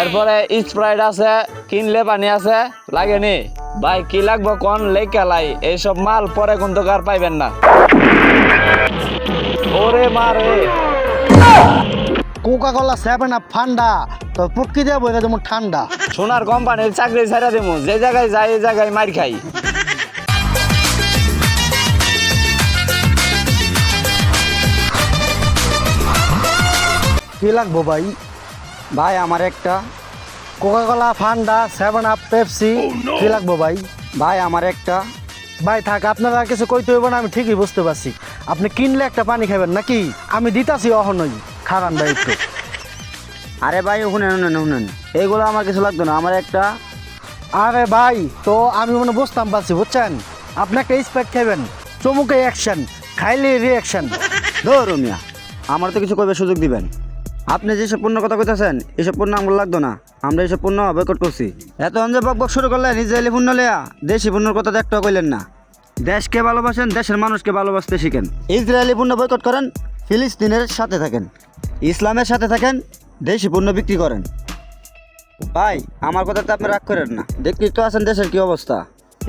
এরপরে স্প্রাইট আছে, কিনলে পানি আছে, লাগেনি ভাই কি লাগবো কোন লেখালাই এইসব মাল পরে কিন্তু আর পাইবেন না। ওরে মারে কোকা কোলা 7 আপ ঠান্ডা তো পুটকি দিয়ে বইরা যেমন ঠান্ডা। সোনার কোম্পানির চাকরি ছাড়া দেবো, যে জায়গায় যাই এই জায়গায় মার খাই। কি লাগবো ভাই? ভাই আমার একটা। কোকা কোলা, ঠান্ডা, 7 আপ, পেপসি। কি লাগবো ভাই? ভাই আমার একটা। ভাই থাক, আপনারা কিছু কইতে হইব না, আমি ঠিকই বুঝতে পারছি। আপনি কিনলে একটা পানি খাবেন নাকি? আমি দিতাছি অহনই, খারান ভাই একটু। আরে ভাই শুনেন শুনেন শুনেন, এইগুলো আমার কিছু লাগতো না, আমার একটা। আরে ভাই তো আমি মনে বুঝতাম পারছি, বুঝছেন? আপনি একটা স্প্রাইট খাবেন, চমুকে অ্যাকশন, খাইলে রিয়াকশন। ধরো মিয়া, আমার তো কিছু কইবার সুযোগ দিবেন। আপনি যেসব পণ্য কথা কইতেছেন এসব পণ্য আমার লাগতো না, আমরা এইসব পণ্য বয়কট করছি। এত যে বক বক শুরু করলেন ইসরায়েলি পণ্য লেয়া, দেশি পণ্যর কথা তো একটাও কইলেন না। দেশকে ভালোবাসেন, দেশের মানুষকে ভালোবাসতে শিখেন। ইসরায়েলি পণ্য বয়কট করেন, ফিলিস্তিনের সাথে থাকেন, ইসলামের সাথে থাকেন, দেশি পণ্য বিক্রি করেন। ভাই আমার কথাতে আপনি রাগ করেন না, দেখতেই তো আছেন দেশের কি অবস্থা।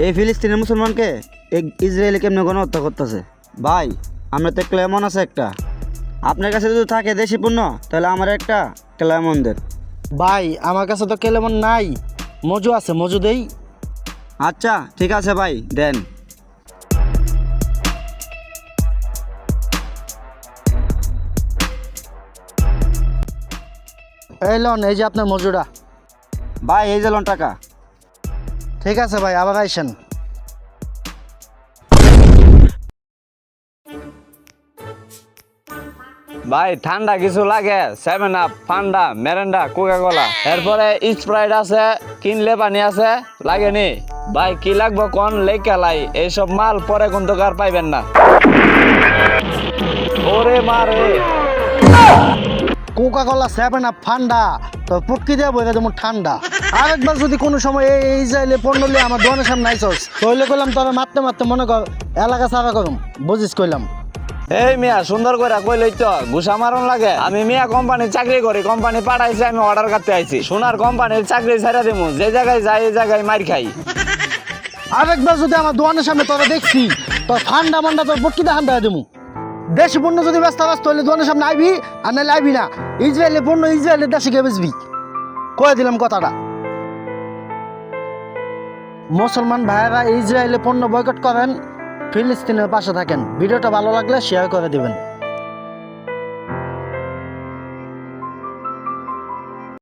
এই ফিলিস্তিনের মুসলমানকে এই ইসরায়েলি কেমনে গণহত্যা করতেছে। ভাই আমরা তো ক্লেমন আছে একটা, আপনার কাছে যদি থাকে দেশি পণ্য তাহলে আমার একটা ক্লেমন দেন। ভাই আমার কাছে তো কেলেমন নাই, মজু আছে, মজু দেই। আচ্ছা ঠিক আছে ভাই দেন। এই লন, এই যে আপনার মজুরা। ভাই এই যে লন টাকা। ঠিক আছে ভাই, আবার আইসেন। ভাই ঠান্ডা কিছু লাগে, 7 আপ, ঠান্ডা, মেরেন্ডা, কোকা কোলা। এরপরে স্প্রাইট আছে, কিনলে পানি আছে, লাগেনি ভাই কি লাগবো কোন লেখালাই এইসব মাল পরে কিন্তু আর পাইবেন না। ওরে মারে কোকা কোলা 7 আপ ঠান্ডা তো পুটকি দিয়ে বইরা যেমন ঠান্ডা। আরেকবার যদি কোনো সময় এই ইসরায়েলে পণ্য নিয়ে আমার দোকানের সামনে আইসস, তাহলে কইলাম তোরা মারতে মারতে মনে কর এলাকা সারা করুম, বুঝিস কইলাম। এই মিয়া সুন্দর করে কইলই তো ঘুষা মারন লাগে। আমি মিয়া কোম্পানির চাকরি করি, কোম্পানি পাঠাইছে, আমি অর্ডার করতে আইছি। সোনার কোম্পানির চাকরি ছাড়া দেবো, যে জায়গায় যাই এই জায়গায় মার খাই। আরেকবার যদি আমার দোকানের সামনে তোরা দেখছি, তো ঠান্ডা মান্ডা তোর পুটকি দিয়ে ঠান্ডা দেবো। দেশি পণ্য যদি ব্যস্ত ব্যস্ত হলে দোকানের সামনে আইবি, আর নাহলে আইবি না। ইসরায়েলের পণ্য ইসরায়েলের দেশে গিয়ে বেচবি, কয়ে দিলাম কথাটা। মুসলমান ভাইয়েরা ইসরায়েলে পণ্য বয়কট করেন, ফিলিস্তিনের পাশে থাকেন। ভিডিওটা ভালো লাগলে শেয়ার করে দিবেন।